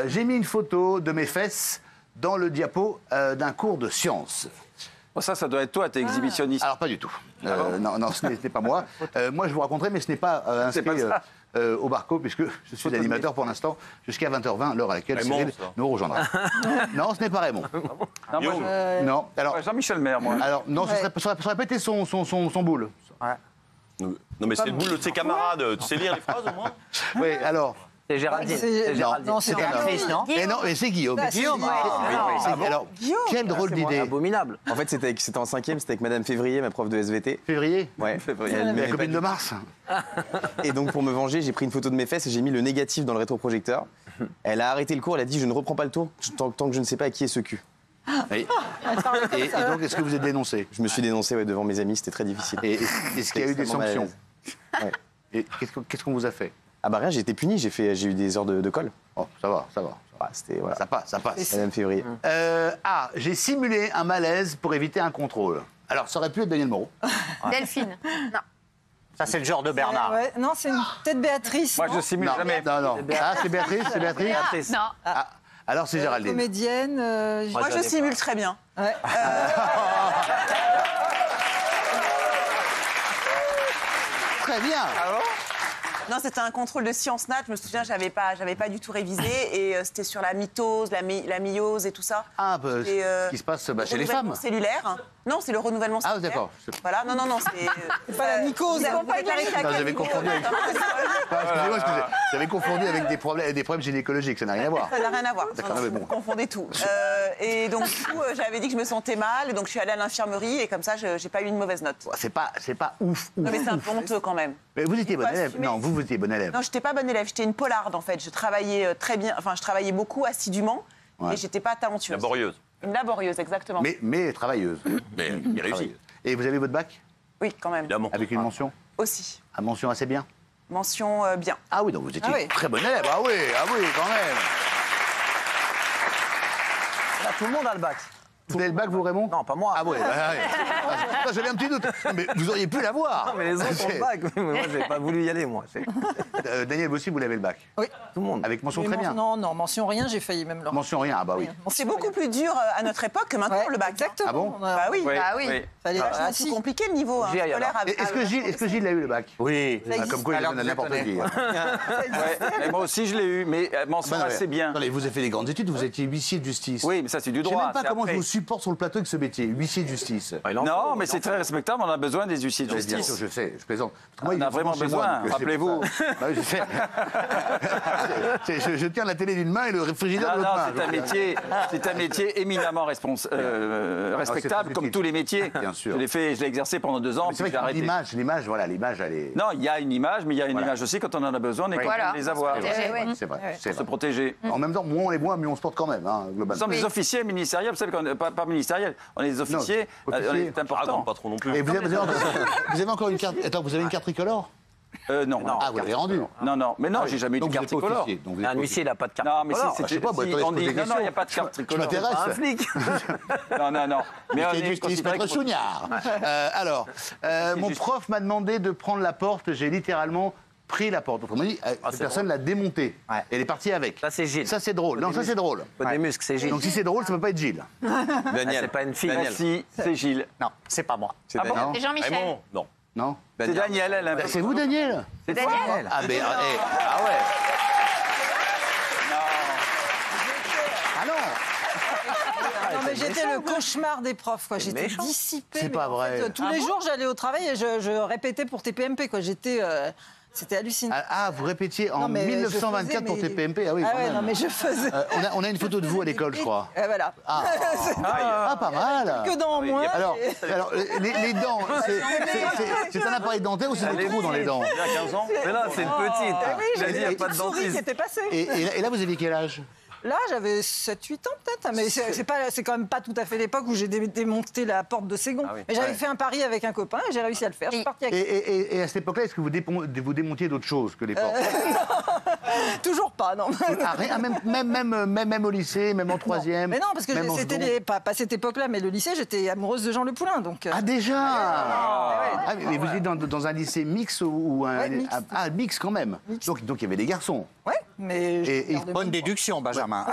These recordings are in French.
J'ai mis une photo de mes fesses dans le diapo d'un cours de sciences. Oh, ça doit être toi, t'es exhibitionniste. Alors, pas du tout. Non, ce n'était pas moi. Moi, je vous raconterai, mais ce n'est pas inscrit au Barco, puisque je suis animateur pour l'instant, jusqu'à 20h20, l'heure à laquelle Cyril nous rejoindra. Non, ce n'est pas Raymond. Non, alors... Jean-Michel Maire, moi. Alors, non, ça aurait pas été son boule. Ouais. Non, mais c'est le boule de ses camarades. Tu sais lire les phrases, au moins? Oui, alors... C'est Géraldine. Non, c'est l'actrice, non? Non, mais c'est Guillaume. Guillaume. Alors, quelle drôle d'idée. Abominable. En fait, c'était en 5e, c'était avec Madame Février, ma prof de SVT. Février? Ouais. La copine de Mars. Et donc, pour me venger, j'ai pris une photo de mes fesses et j'ai mis le négatif dans le rétroprojecteur. Elle a arrêté le cours, elle a dit « Je ne reprends pas le tour tant que je ne sais pas à qui est ce cul ». Et donc, est-ce que vous êtes dénoncé? Je me suis dénoncé devant mes amis, c'était très difficile. Et est-ce qu'il y a eu des sanctions? Ouais. Et qu'est-ce qu'on vous a fait? Ah bah rien, j'ai été puni, j'ai eu des heures de colle. Oh, ça va. Ah, c'était, voilà. Ça passe. Madame Février. J'ai simulé un malaise pour éviter un contrôle. Alors, ça aurait pu être Daniel Moreau. Delphine. Non. Ça, c'est le genre de Bernard. Ouais, non, c'est peut-être Béatrice. Moi, je simule jamais. Non. Ah, c'est Béatrice? Non. Ah, alors, c'est Géraldine. Comédienne. Moi, je simule très bien. Ouais. Très bien. Non, c'était un contrôle de sciences nat. Je me souviens, j'avais pas du tout révisé et c'était sur la mitose, la myose et tout ça. Ah, ce qui se passe chez les femmes. Cellulaire. Non, c'est le renouvellement cellulaire. Ah, d'accord. Voilà, non, c'est... C'est pas la mycose. J'avais confondu avec... Excusez-moi, j'avais confondu avec des problèmes gynécologiques, ça n'a rien à voir. Ça n'a rien à voir. D'accord, Vous mais bon. confondez tout. Et donc, du coup, j'avais dit que je me sentais mal, et donc je suis allée à l'infirmerie, et comme ça, j'ai pas eu une mauvaise note. C'est pas ouf. Non, mais c'est un peu honteux quand même. Mais vous étiez bonne élève. assumer. Non, vous étiez bonne élève. Non, j'étais pas bonne élève, j'étais une polarde en fait. Je travaillais très bien, enfin, je travaillais beaucoup assidûment, mais j'étais pas talentueuse. Laborieuse. Une laborieuse, exactement. Mais travailleuse. Mais il réussit. Et vous avez votre bac? Oui, quand même. Évidemment. Avec une mention? Aussi. À mention assez bien? Mention bien. Ah oui, donc vous étiez très bonne élève. Ah oui, quand même. Là, tout le monde a le bac. Vous avez le bac, vous, Raymond? Non, pas moi. Ah ouais. J'avais un petit doute. Mais vous auriez pu l'avoir. Non, mais les autres ont le bac. Mais moi, j'ai pas voulu y aller, moi. Daniel, vous aussi, vous l'avez le bac? Oui. Tout le monde. Avec mention très bien? Non, mention rien, j'ai failli même leur. Mention rien, ah bah oui. C'est beaucoup plus dur à notre époque que maintenant, le bac. Exactement. Ah bon? Bah oui. Bah oui. Fallait C'est plus compliqué le niveau scolaire. Est-ce que Gilles a eu le bac? Oui. Comme quoi, il donne à n'importe qui. Et moi aussi, je l'ai eu, mais mention assez bien. Attendez, vous avez fait des grandes études, vous étiez huissier de justice. Oui, mais ça, c'est du Je sais droit. même pas c'est comment après. je vous supporte sur le plateau avec ce métier, huissier de justice. Non, mais c'est très respectable, on a besoin des huissiers de Bien sûr, justice. je sais, je plaisante. Moi, On a vraiment chez moi, besoin, donc, rappelez-vous. Ah oui, je sais. Je tiens la télé d'une main et le réfrigérateur de Non, l'autre main. c'est un métier éminemment respectable, comme tous les métiers. Bien sûr. Je l'ai exercé pendant 2 ans, C'est puis vrai j'ai que arrêté. l'image, voilà, l'image, elle est... Non, il y a une image, mais il y a une image aussi quand on en a besoin, on est content Voilà, de les avoir. protéger, oui. C'est vrai, c'est Se vrai. protéger. En même temps, moins on les voit, mieux on se porte quand même, hein, Nous globalement. sommes des officiers ministériels, vous savez, pas ministériels, on est des officiers, officiers. c'est Ah non, important. pas trop non plus. Et vous avez encore une carte... Attends, vous avez une carte tricolore? Non, Ah, vous l'avez rendue? non, mais non, j'ai jamais eu de Donc vous carte êtes pas tricolore. officier, donc vous êtes Un pas huissier, il n'a pas de carte. Non, mais tricolore. je sais pas, bah, attendez, on je pose dit, des non, questions. il n'y a pas de carte Je tricolore. m'intéresse. Un flic. Non. Mais on C'est est justice, considéré maître comme- Chougnard. Alors, mon justice. prof m'a demandé de prendre la porte, j'ai littéralement pris la porte. Autrement dit, cette c'est personne l'a démontée. Ouais. Elle est partie avec. Ça, c'est Gilles. Ça, c'est drôle. Non, ça, c'est drôle. Faut des muscles, c'est Gilles. Donc, si c'est drôle, ça peut pas être Gilles. Daniel. C'est pas une fille. Daniel. Si, c'est Gilles. Non, c'est pas moi. C'est Ah bon Daniel. C'est Jean-Michel. Raymond, non. Non? C'est Daniel, elle. Bah, c'est vous, Daniel? C'est Daniel. Ah, ben, ah ouais. Ah non. Non, mais j'étais le cauchemar des profs, quoi. J'étais méchant. dissipée. C'est mais pas en vrai. fait, tous les jours, j'allais au travail et je répétais pour TPMP, quoi. J'étais... C'était hallucinant. Ah, vous répétiez en Non, mais 1924 je faisais, pour mais- TPMP? Ah oui, Ah quand ouais, même. non, mais je faisais... On a une photo de vous à l'école, je crois. Et voilà. Ah, pas mal. Que dans moi. Alors, les dents, c'est un appareil dentaire ou c'est des trous dans les dents? Il y a 15 ans. Mais là, c'est une petite. Oui, J'ai dit, il n'y a pas de souris qui dentiste. était passée. Et là, vous aviez quel âge? Là, j'avais 7-8 ans peut-être, mais c'est quand même pas tout à fait l'époque où j'ai démonté la porte de Ségon. oui. Mais j'avais fait un pari avec un copain et j'ai réussi à le faire. Je suis partie avec... Et à cette époque-là, est-ce que vous démontiez d'autres choses que les portes? Toujours pas, non. Ah, rien, même au lycée, même en troisième. Mais non, parce que même en c'était seconde. pas cette époque-là, mais le lycée, j'étais amoureuse de Jean Le Poulain, donc... Ah, déjà ouais. Mais vous étiez dans un lycée mix ou un... Ouais, mixte. Ah, mix quand même. Mixte. Donc il y avait des garçons. Ouais. Mais Bonne déduction, Benjamin.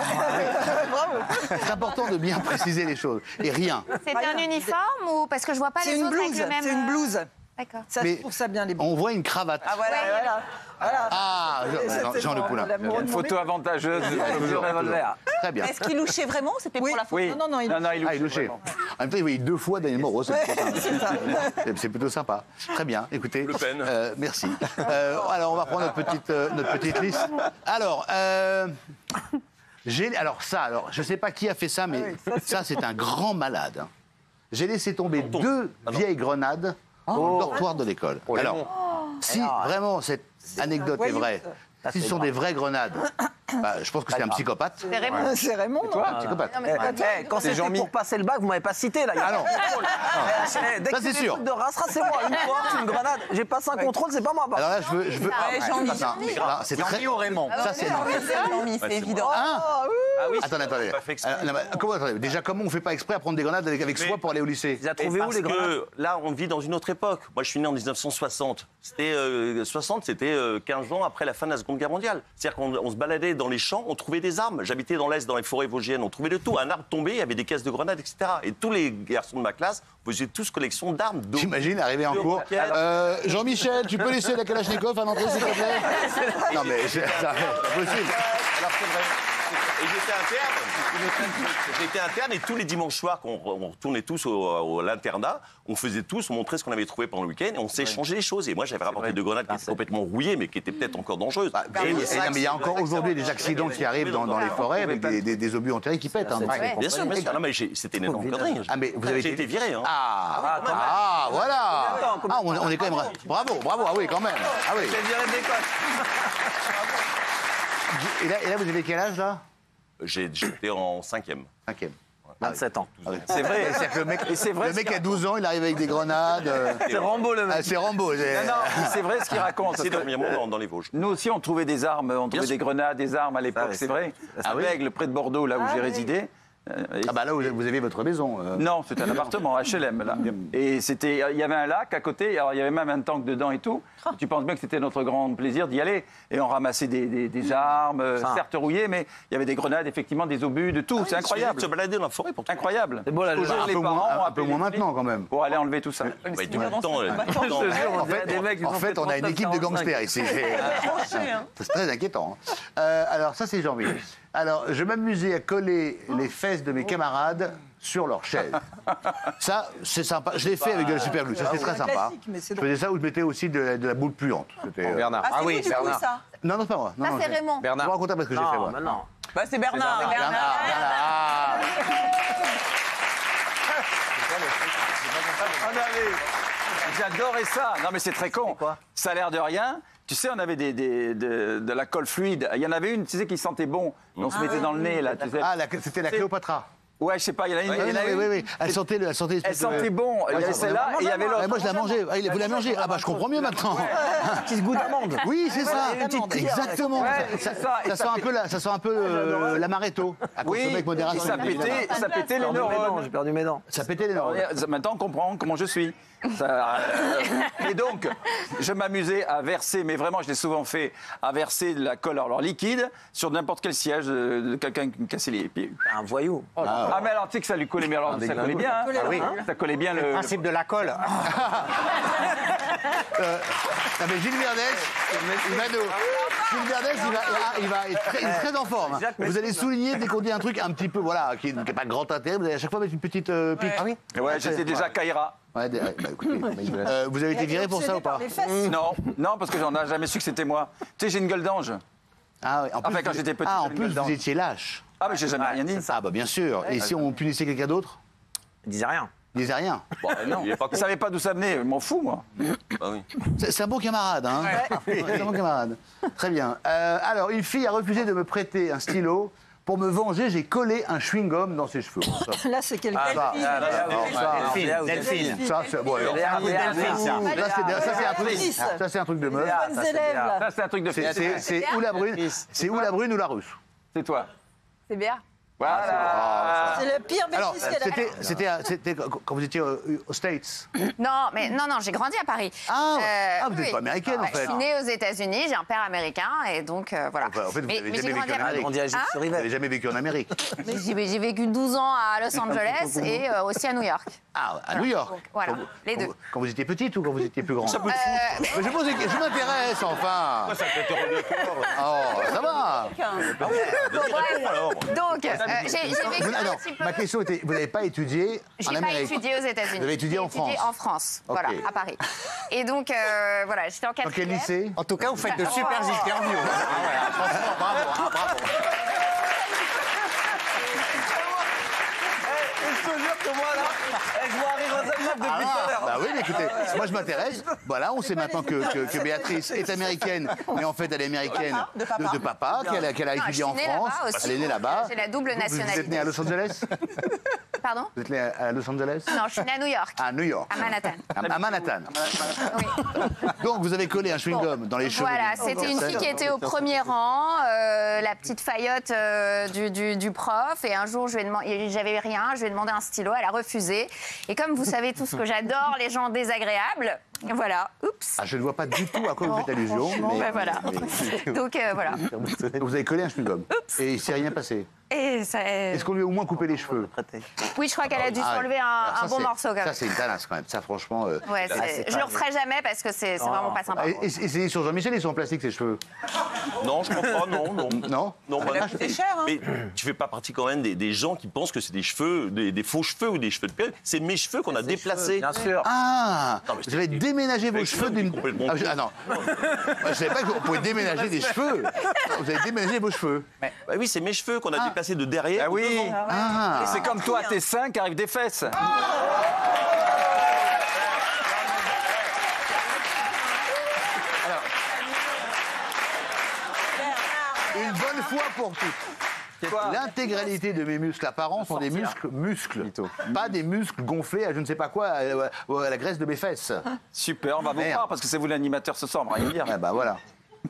C'est important de bien préciser les choses. Et rien. C'était un uniforme ou parce que je vois pas c'est les une autres avec blouse. le même. C'est une blouse. D'accord. Ça, Mais je trouve ça bien les blouses. On voit une cravate. Ah voilà, voilà. Ah, Jean Le Poulain. Il y a une photo avantageuse de revolver. Très bien. Est-ce qu'il louchait vraiment? C'était pour la photo? Oui. Non, il Ah, il louchait. En même temps, il voyait 2 fois Daniel Moreau. C'est c'est plutôt sympa. Très bien. Écoutez. Le Pen. Merci. Alors, on va prendre notre petite liste. Alors, je ne sais pas qui a fait ça, mais ça, c'est un grand malade. hein. J'ai laissé tomber 2 vieilles grenades au dortoir de l'école. Alors, si vraiment cette anecdote est vraie, si ce sont des vraies grenades, bah, je pense que c'est un psychopathe. C'est Raymond. C'est Raymond. non Un psychopathe. Non, mais c'est pas toi. Quand c'était pour passer le bac, vous m'avez pas cité là. Ah non. Dès Ça, que c'est des sûr. trucs de race, c'est moi. Une fois, c'est une grenade. J'ai passé un contrôle, c'est pas moi. Alors là, je veux. Jean-Mi. C'est très. Jean-Mi ou Raymond? Ça, c'est. Jean-Mi, c'est évident. Hein Ah oui, Attendez. pas fait exprès. Déjà, comment on fait pas exprès à prendre des grenades avec soi pour aller au lycée? Vous avez trouvé où Parce les grenades? que là, on vit dans une autre époque. Moi, je suis né en 1960. C'était 60, c'était 15 ans après la fin de la Seconde Guerre mondiale. C'est-à-dire qu'on se baladait dans les champs, on trouvait des armes. J'habitais dans l'Est, dans les forêts vosgiennes, on trouvait de tout. Un arbre tombé, il y avait des caisses de grenades, etc. Et tous les garçons de ma classe faisaient tous collection d'armes. J'imagine arriver en cours. Jean-Michel, tu peux laisser la Kalachnikov à l'entrée, s'il te plaît? Non, mais c'est pas possible. Alors, c'est vrai. Et j'étais interne et tous les dimanches soirs, on retournait tous à l'internat, on montrait ce qu'on avait trouvé pendant le week-end et on s'échangeait les choses. Et moi, j'avais rapporté 2 grenades qui étaient complètement rouillées, mais qui étaient peut-être encore dangereuses. Mais il y a encore aujourd'hui des accidents qui arriivent dans les forêts avec des obus enterrés qui pètent. hein. Bien sûr, bien sûr. Non, mais c'était une énorme connerie. Ah, mais vous avez J'ai été viré. Hein. Ah, voilà. Ah, on est quand même. Bravo. Ah oui, quand même. Ah oui. J'ai viré de l'école. Et là, vous avez quel âge là? J'étais en 5e. 5e. 27 ans. C'est vrai. C'est-à-dire que c'est vrai le mec a 12 ans, il arrive avec des grenades. C'est Rambo le mec. C'est Rambo. Non, c'est vrai ce qu'il raconte. C'est dernièrement dans les Vosges. Nous aussi, on trouvait des armes, on trouvait des grenades, des armes à l'époque, c'est vrai. À Bègle, près de Bordeaux, là où j'ai résidé. Ah bah là, vous avez votre maison. Non, c'était un appartement, HLM, là. Et il y avait un lac à côté, alors il y avait même un tank dedans et tout. Tu penses bien que c'était notre grand plaisir d'y aller. Et on ramassait des armes, certes rouillées, mais il y avait des grenades, effectivement, des obus, de tout. C'est incroyable. Se balader dans la forêt pour tout. Incroyable. C'est beau, là, Toujours les parents ont un peu moins maintenant quand même. pour aller enlever tout ça. Bah, tout le temps. En fait, on a une équipe de gangsters ici. C'est très inquiétant. Alors ça, c'est Jean-Mi. Alors, je m'amusais à coller les fesses de mes camarades sur leur chaise. Ça, c'est sympa. Je l'ai fait avec de la super glue. Ça, c'est très sympa. classique, mais c'est Je faisais ça où je mettais aussi de la boule puante. C'était, Bernard. Ah, c'est vous, du coup, ça? Non, c'est pas moi. Non, Ça, non, c'est Raymond. Je vous Bernard. raconte après ce que j'ai fait, moi. Non. Bah, c'est Bernard. Bernard. J'adorais ça. Non, mais c'est très con. Ça a l'air de rien. Tu sais, on avait de la colle fluide. Il y en avait une, tu sais, qui sentait bon. On se mettait dans le nez, là. Tu sais. Ah, c'était la Cléopatra. Ouais, je sais pas, il y en a une. il y en a une. Oui. Elle sentait Elle sentait bon. Il y avait celle-là et il y avait l'autre. Moi, je la mangeais. Vous la mangez. Ah, bah, je comprends mieux maintenant. Petit goût d'amande. Oui, c'est ça. Exactement. Ouais, c'est ça. Et Ça sent un peu l'amaretto. À consommer Oui, avec modération. ça pétait les neurones. J'ai perdu mes dents. Ça pétait les neurones. Maintenant, on comprend comment je suis. Et donc, je m'amusais à verser, mais vraiment, je l'ai souvent fait, à verser de la colle alors liquide sur n'importe quel siège de quelqu'un qui me cassait les pieds. Un voyou. Ah, mais alors, tu sais que ça lui collait bien. Alors, ça collait bien. Hein. Ah oui. Ça collait bien le. Principe de la colle. Non, mais Gilles Verdès, il va nous. Gilles Verdès, il est très en forme. Vous allez souligner dès qu'on dit un truc un petit peu, voilà, qui n'est pas de grand intérêt, vous allez à chaque fois mettre une petite pique. Ah oui. Ouais, j'étais déjà Kaira. Ouais, bah, écoutez, vous avez été viré pour ça ou pas? Non, parce que j'en ai jamais su que c'était moi. Tu sais, j'ai une gueule d'ange. Ah oui. En plus, quand j'étais petit, en j'avais une plus gueule d'ange. vous étiez lâche. Ah, mais j'ai jamais rien dit. Ah bah bien sûr. Et si on punissait quelqu'un d'autre? Il disait rien. Il disait rien. Non, je savais pas d'où ça venait, je m'en fous, moi. Ah oui. C'est un bon camarade, hein. C'est un bon camarade. Très bien. Alors, une fille a refusé de me prêter un stylo. Pour me venger, j'ai collé un chewing-gum dans ses cheveux. Là, c'est quelqu'un. Delphine. Ça, c'est bon. Ça, c'est un truc de meuf. Bonnes élèves, là. Ça, c'est un truc de fille. C'est ou la brune ou la russe. C'est toi. C'est bien. Voilà. C'est le pire Alors, bêtise qu'elle a. c'était quand vous étiez aux States. Non, j'ai grandi à Paris. Vous n'êtes pas américaine, en fait. Je suis née aux États-Unis, j'ai un père américain, et donc voilà. En fait, vous n'avez jamais vécu en Grandi Amérique. à Gilles sur Vous Rivet. n'avez jamais vécu en Amérique. J'ai vécu 12 ans à Los Angeles et aussi à New York. Ah, à New York. Donc, voilà, les deux. Quand vous étiez petite ou quand vous étiez plus grande Ça peut Mais je m'intéresse, enfin. Ça peut te revenir Oh, ça va. Donc, j'ai vécu un Alors, petit peu... ma question était, vous n'avez pas étudié en J'ai pas Amérique. étudié aux États-Unis. Vous avez étudié en J'ai étudié France. en France, Ok. voilà, à Paris. Et donc, voilà, j'étais en Dans quatrième. quel lycée En tout cas, vous faites de super interviews. Franchement, bravo. Je te jure que moi, là, je vois rire aux meuf depuis tout à l'heure. Bah oui, mais écoutez, moi je m'intéresse. Voilà, on sait maintenant que Béatrice est américaine, mais en fait elle est américaine de papa, qu'elle a Non, étudié je en suis née France. là-bas aussi. Elle est née là-bas. J'ai la double Vous êtes nationalité. née à Los Angeles Pardon? Vous êtes née à Los Angeles Non, je suis née à New York. À New York. À Manhattan. À Manhattan. Oui. Donc vous avez collé un chewing-gum dans les cheveux. Voilà, c'était une fille qui était au premier rang, la petite faillotte du prof. Et un jour, j'avais rien, je lui ai demandé un stylo, elle a refusé. Et comme vous savez tous que j'adore les gens désagréables, voilà, oups. Ah, je ne vois pas du tout à quoi vous faites allusion. Ben voilà. Donc voilà. Vous avez collé un chewing-gum. Et il ne s'est rien passé. Et ça, Est-ce qu'on lui a au moins coupé les cheveux? oui, je crois qu'elle a dû Ah, s'enlever alors ça, un bon c'est- morceau quand même. Ça, c'est une talasse quand même. Ça, franchement. Ouais, je le referai jamais parce que c'est vraiment pas sympa. Essayez sur Jean-Michel, ils sont en plastique, ses cheveux. Non, je crois pas, non. Non Non, bah, C'est cher, hein. mais tu fais pas partie quand même des gens qui pensent que c'est des cheveux, des faux cheveux ou des cheveux de pelle. C'est mes cheveux qu'on a déplacés. Bien sûr. Ah Non, mais vous avez déménagé vos cheveux d'une... complètement Ah non. Je ne savais pas qu'on pouvait déménager des cheveux. Vous avez déménagé vos cheveux. Bah oui, c'est mes cheveux qu'on a déplacés de derrière. Ah oui. Ah. C'est comme toi, tes seins qui arrivent des fesses. Une bonne fois pour toutes. L'intégralité de mes muscles apparents sont des muscles. Pas des muscles gonflés à je ne sais pas quoi, à la graisse de mes fesses. Super, on va vous Merde. croire parce que c'est vous l'animateur ce soir, on va rien dire. Ah bah voilà.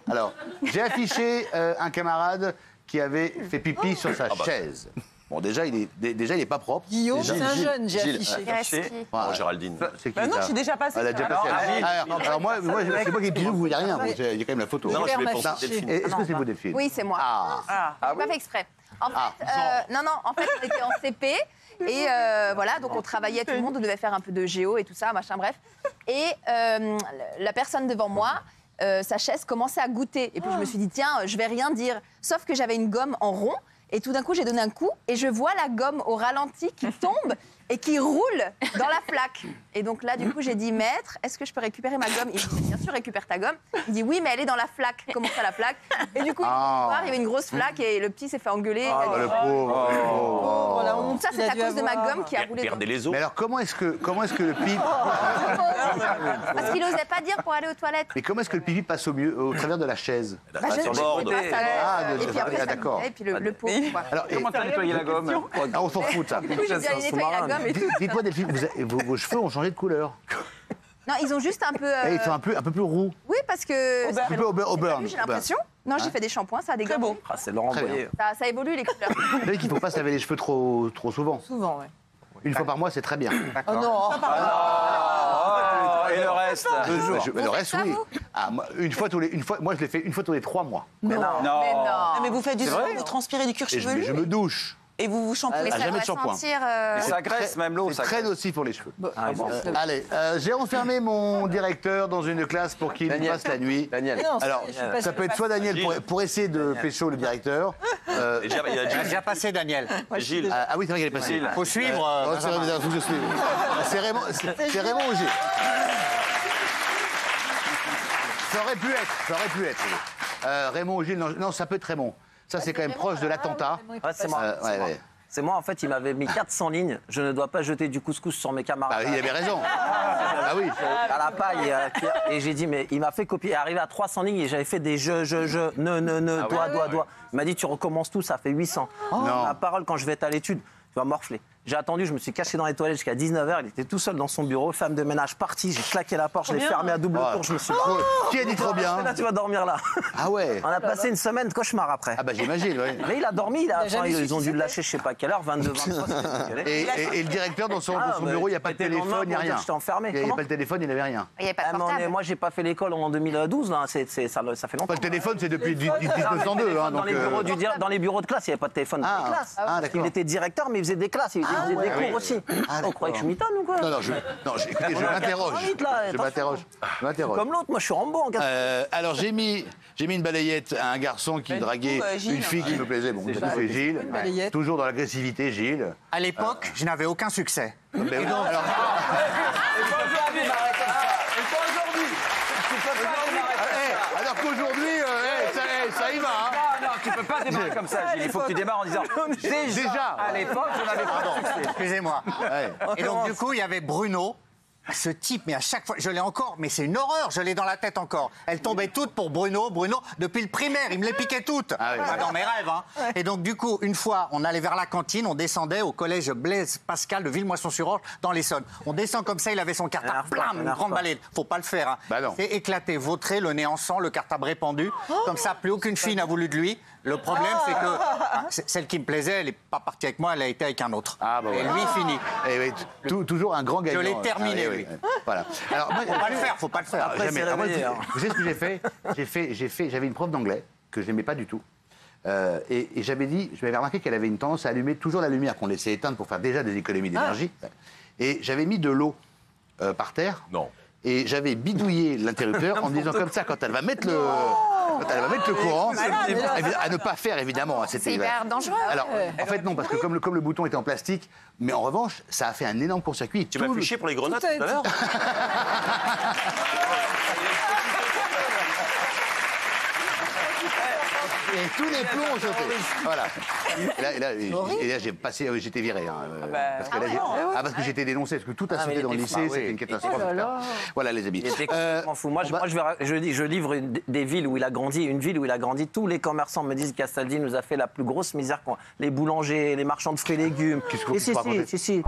Alors, j'ai affiché un camarade qui avait fait pipi sur sa chaise. Bon, déjà, il est pas propre. Guillaume, c'est un jeune, j'ai Gilles. affiché. Merci. Voilà. Oh, Géraldine. C'est qui, Bah non, ça je suis déjà passée. Elle a déjà passé. Alors moi, c'est moi qui ai pisé, vous voyez rien. Bon, il y a quand même la photo. Non, je vais m'a pour affiché. Delphine. Est-ce que c'est vous, Delphine? Oui, c'est moi. Ah. J'ai pas fait exprès. En fait, en fait, on était en CP. Et voilà, donc on travaillait, tout le monde devait faire un peu de géo et tout ça, machin, bref. Et la personne devant moi, sa chaise commençait à goûter. Et puis je me suis dit, tiens, je vais rien dire. Sauf que j'avais une gomme en rond. Et tout d'un coup, j'ai donné un coup et je vois la gomme au ralenti qui tombe et qui roule dans la flaque. Et donc là, du coup, j'ai dit, maître, est-ce que je peux récupérer ma gomme? Il me dit, bien sûr, récupère ta gomme. Il dit, oui, mais elle est dans la flaque. Comment ça, la flaque? Et du coup, il y avait une grosse flaque et le petit s'est fait engueuler. Il a dit, Le pauvre. Oh, la honte ça, qu'il c'est a à dû cause de ma avoir. gomme qui a roulé. Perdez les os. Mais alors, comment est-ce que le pipi... Parce qu'il n'osait pas dire pour aller aux toilettes. Mais comment est-ce que le pipi passe au travers de la chaise? Bah, je sur sais bord. pas, ça allait. Ah, Et puis après, ça d'accord. coulait, et puis le pauvre, quoi. Alors, Comment t'as nettoyé la gomme? on s'en fout de ça. Du coup, j'ai dû aller nettoyer la gomme et tout. Dites-moi, Delphine, vos cheveux ont changé de couleur. Non, ils ont juste un peu... Et ils sont un peu plus roux. Oui, parce que... Un peu au burn. J'ai l'impression. Non, j'ai fait des shampoings, ça a des Très beau. Ah, c'est Laurent Très bien. Boyer. Ça évolue, les couleurs. Vous savez qu'il ne faut pas se laver les cheveux trop souvent. Souvent, ouais. Une fois par mois, c'est très bien. Oh non. Et le reste? Le reste, oui. Ah, moi, moi, je l'ai fait une fois tous les 3 mois. Non. Mais non. Ah, mais vous faites du C'est sport, vrai vous transpirez du cuir Et je chevelu me douche. et vous vous shampoingez. Mais ça jamais doit de shampoing. sentir... Et ça graisse même l'eau, C'est ça très graisse. nocif pour les cheveux. Allez, J'ai enfermé mon directeur dans une classe pour qu'il Daniel. passe la nuit. Daniel. Non, Alors, je suis pas ça peut être soit Daniel pour essayer de pécho le directeur. Et il a Il a dit déjà passé, Daniel. Gilles. Ah oui, c'est vrai qu'elle est passée. Gilles. Faut suivre. Oh, c'est vrai, faut que je suive. C'est Raymond Augier. Ça aurait pu être. Raymond Augier, non, ça peut être Raymond. Ça, c'est quand même proche de l'attentat. Ouais, c'est moi. Ouais. C'est moi, en fait, il m'avait mis 400 lignes. Je ne dois pas jeter du couscous sur mes camarades. Bah, il avait raison. Ah oui. À la paille. Et j'ai dit, mais il m'a fait copier. Arrivé à 300 lignes et j'avais fait des ne, doigt. Il m'a dit, tu recommences tout, ça fait 800. Non. Ma parole, quand je vais être à l'étude, tu vas morfler. J'ai attendu, je me suis caché dans les toilettes jusqu'à 19h. Il était tout seul dans son bureau. Femme de ménage partie. J'ai claqué la porte, je l'ai fermé à double tour. Je me suis dit, Qui a dit trop bien? là, tu vas dormir là. Ah ouais. On a passé une semaine de cauchemar après. Ah bah j'imagine, oui. Mais il a dormi, ils ont dû le lâcher, je sais pas quelle heure, 22, 23. Et le directeur dans son bureau, il n'y a pas de téléphone, il n'y a rien. J'étais enfermé. Il n'y avait pas le téléphone, il n'y avait rien. Il n'y avait pas de portable. Moi, j'ai pas fait l'école en 2012, là. Ça fait longtemps. Pas le téléphone, c'est depuis 1902. Hein, donc, dans les bureaux de classe, il n'y avait pas de téléphone dans les classes. d'accord. Il était directeur, mais il faisait des classes, il faisait des cours aussi. On croyait que je mitonne ou quoi? Non, écoutez, je m'interroge. Je m'interroge. Comme l'autre, moi je suis Rambo en 4. Alors j'ai mis une balayette à un garçon qui draguait une fille qui me plaisait. Bon, c'est Gilles. Toujours dans l'agressivité, Gilles. À l'époque, je n'avais aucun succès. Mais oui, alors, Et pas aujourd'hui, m'arrête comme ça. Et pas aujourd'hui. Tu peux pas démarrer comme ça. alors qu'aujourd'hui, ça y va. Hein. Non, tu peux pas démarrer comme ça, Gilles. Il faut que tu démarres en disant déjà, à l'époque, je n'avais pas de succès. Excusez-moi. Ouais. Et donc, du coup, il y avait Bruno. Ce type, mais à chaque fois, je l'ai encore, mais c'est une horreur, je l'ai dans la tête encore. Elles tombaient toutes pour Bruno, depuis le primaire, il me les piquait toutes. Ah oui. Dans mes rêves, hein. Et donc, du coup, une fois, on allait vers la cantine, on descendait au collège Blaise Pascal de Villemoisson-sur-Orge, dans l'Essonne. On descend comme ça, il avait son cartable, blam, une grande balayette. Faut pas le faire, hein. Bah non. C'est éclaté, vautré, le nez en sang, le cartable répandu. Comme ça, plus aucune fille n'a voulu de lui. Le problème, c'est que celle qui me plaisait, elle n'est pas partie avec moi, elle a été avec un autre. Ah, bah et voilà. lui, fini. Eh oui, toujours un grand gagnant. Je l'ai terminé, oui. lui. Voilà. Alors, moi, Faut pas le faire. Après, jamais. c'est Alors, moi, réveillé, hein. vous savez ce que j'ai fait j'avais une prof d'anglais que je n'aimais pas du tout. Et je m'avais remarqué qu'elle avait une tendance à allumer toujours la lumière qu'on laissait éteindre pour faire déjà des économies d'énergie. Et j'avais mis de l'eau par terre. Non. Et j'avais bidouillé l'interrupteur en me disant comme ça, quand elle va mettre le courant, à ne pas faire évidemment. C'est hyper dangereux. Alors, en fait, non, parce que comme le bouton était en plastique, mais en revanche, ça a fait un énorme court-circuit. Tu m'as fait chier pour les grenades tout à l'heure. Et tous les plombs ont sauté. Voilà. Et là, j'ai passé, j'étais viré. Hein, parce que j'étais dénoncé, parce que tout a sauté dans le lycée, c'était une catastrophe. Voilà les amis. Je m'en fous. Moi, je livre des villes où il a grandi, une ville où il a grandi. Tous les commerçants me disent que Castaldi nous a fait la plus grosse misère. Les boulangers, les marchands de fruits et légumes. Qu'est-ce que tu racontes ? Si.